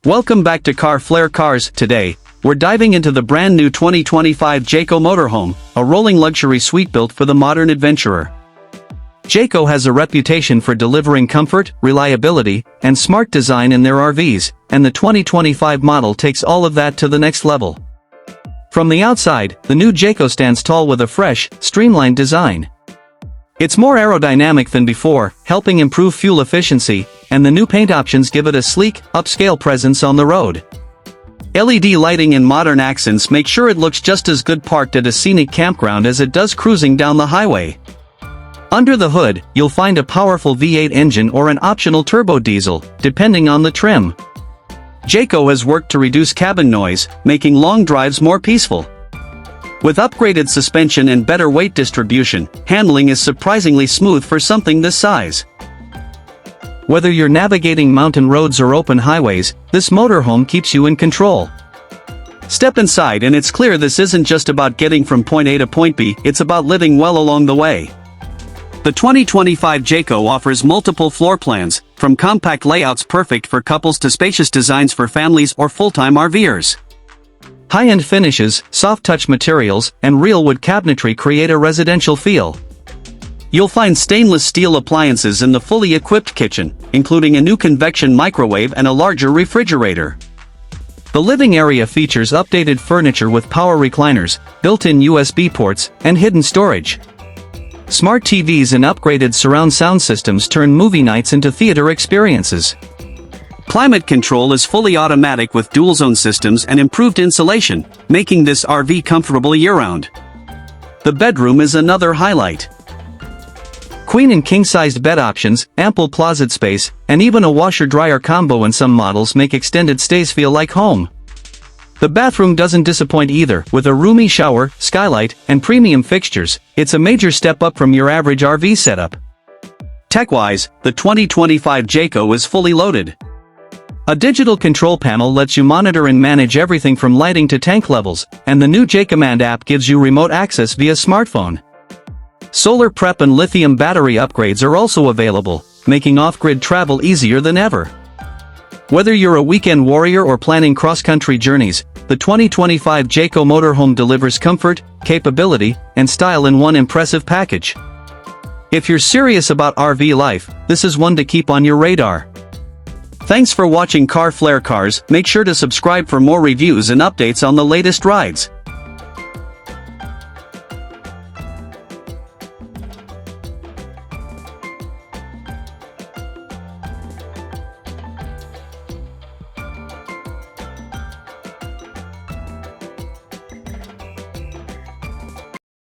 Welcome back to Car Flair Cars. Today, we're diving into the brand new 2025 Jayco Motorhome, a rolling luxury suite built for the modern adventurer. Jayco has a reputation for delivering comfort, reliability, and smart design in their RVs, and the 2025 model takes all of that to the next level. From the outside, the new Jayco stands tall with a fresh, streamlined design. It's more aerodynamic than before, helping improve fuel efficiency, and the new paint options give it a sleek, upscale presence on the road. LED lighting and modern accents make sure it looks just as good parked at a scenic campground as it does cruising down the highway. Under the hood, you'll find a powerful V8 engine or an optional turbo diesel, depending on the trim. Jayco has worked to reduce cabin noise, making long drives more peaceful. With upgraded suspension and better weight distribution, handling is surprisingly smooth for something this size. Whether you're navigating mountain roads or open highways, this motorhome keeps you in control. Step inside and it's clear this isn't just about getting from point A to point B, it's about living well along the way. The 2025 Jayco offers multiple floor plans, from compact layouts perfect for couples to spacious designs for families or full-time RVers. High-end finishes, soft-touch materials, and real wood cabinetry create a residential feel. You'll find stainless steel appliances in the fully equipped kitchen, including a new convection microwave and a larger refrigerator. The living area features updated furniture with power recliners, built-in USB ports, and hidden storage. Smart TVs and upgraded surround sound systems turn movie nights into theater experiences. Climate control is fully automatic with dual-zone systems and improved insulation, making this RV comfortable year-round. The bedroom is another highlight. Queen and king-sized bed options, ample closet space, and even a washer-dryer combo in some models make extended stays feel like home. The bathroom doesn't disappoint either, with a roomy shower, skylight, and premium fixtures. It's a major step up from your average RV setup. Tech-wise, the 2025 Jayco is fully loaded. A digital control panel lets you monitor and manage everything from lighting to tank levels, and the new Jaycommand app gives you remote access via smartphone. Solar prep and lithium battery upgrades are also available, making off-grid travel easier than ever. Whether you're a weekend warrior or planning cross-country journeys, the 2025 Jayco Motorhome delivers comfort, capability, and style in one impressive package. If you're serious about RV life, this is one to keep on your radar. Thanks for watching Car Flair Cars. Make sure to subscribe for more reviews and updates on the latest rides.